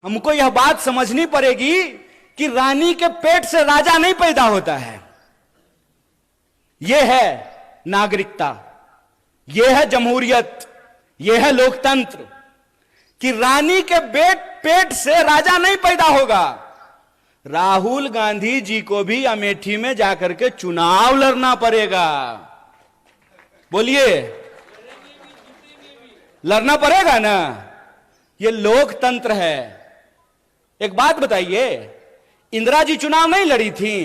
हमको यह बात समझनी पड़ेगी कि रानी के पेट से राजा नहीं पैदा होता है। यह है नागरिकता, यह है जमहूरियत, यह है लोकतंत्र कि रानी के पेट से राजा नहीं पैदा होगा। राहुल गांधी जी को भी अमेठी में जाकर के चुनाव लड़ना पड़ेगा। बोलिए, लड़ना पड़ेगा ना? यह लोकतंत्र है। एक बात बताइए, इंदिरा जी चुनाव नहीं लड़ी थी?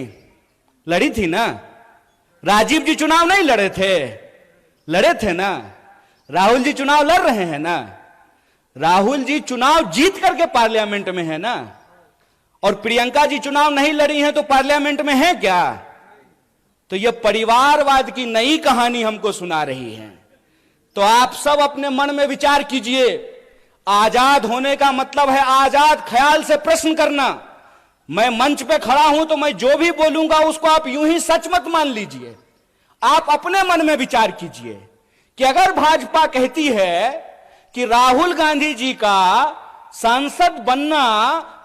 लड़ी थी ना? राजीव जी चुनाव नहीं लड़े थे? लड़े थे ना? राहुल जी चुनाव लड़ रहे हैं ना? राहुल जी चुनाव जीत करके पार्लियामेंट में है ना? और प्रियंका जी चुनाव नहीं लड़ी हैं तो पार्लियामेंट में है क्या? तो यह परिवारवाद की नई कहानी हमको सुना रही है। तो आप सब अपने मन में विचार कीजिए। आजाद होने का मतलब है आजाद ख्याल से प्रश्न करना। मैं मंच पे खड़ा हूं तो मैं जो भी बोलूंगा उसको आप यूं ही सच मत मान लीजिए। आप अपने मन में विचार कीजिए कि अगर भाजपा कहती है कि राहुल गांधी जी का सांसद बनना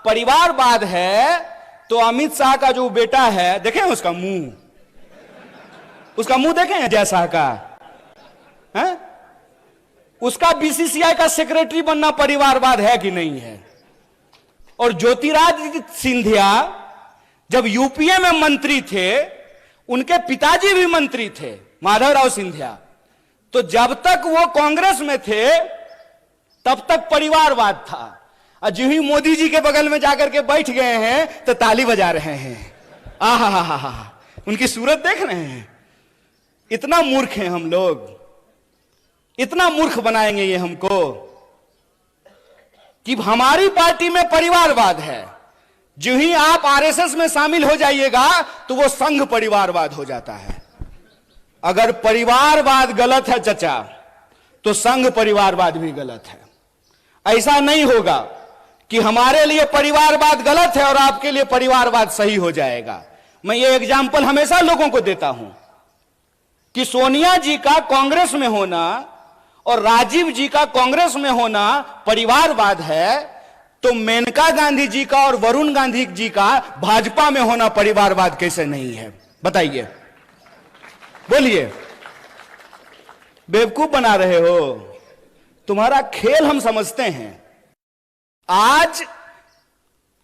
परिवारवाद है, तो अमित शाह का जो बेटा है, देखें उसका मुंह देखें अजय शाह का, है? उसका बीसीसीआई का सेक्रेटरी बनना परिवारवाद है कि नहीं है? और ज्योतिरादित्य सिंधिया जब यूपीए में मंत्री थे, उनके पिताजी भी मंत्री थे, माधवराव सिंधिया। तो जब तक वो कांग्रेस में थे तब तक परिवारवाद था। और जो ही मोदी जी के बगल में जाकर के बैठ गए हैं तो ताली बजा रहे हैं। आहा, उनकी सूरत देख रहे हैं। इतना मूर्ख हैं हम लोग, इतना मूर्ख बनाएंगे ये हमको कि हमारी पार्टी में परिवारवाद है। जो ही आप आरएसएस में शामिल हो जाइएगा तो वो संघ परिवारवाद हो जाता है। अगर परिवारवाद गलत है चचा, तो संघ परिवारवाद भी गलत है। ऐसा नहीं होगा कि हमारे लिए परिवारवाद गलत है और आपके लिए परिवारवाद सही हो जाएगा। मैं ये एग्जाम्पल हमेशा लोगों को देता हूं कि सोनिया जी का कांग्रेस में होना और राजीव जी का कांग्रेस में होना परिवारवाद है, तो मेनका गांधी जी का और वरुण गांधी जी का भाजपा में होना परिवारवाद कैसे नहीं है? बताइए, बोलिए। बेवकूफ बना रहे हो। तुम्हारा खेल हम समझते हैं। आज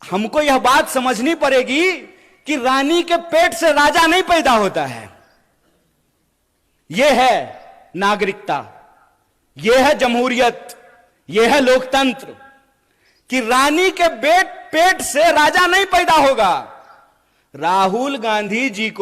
हमको यह बात समझनी पड़ेगी कि रानी के पेट से राजा नहीं पैदा होता है। यह है नागरिकता, यह है जमहूरियत, यह है लोकतंत्र कि रानी के पेट से राजा नहीं पैदा होगा। राहुल गांधी जी को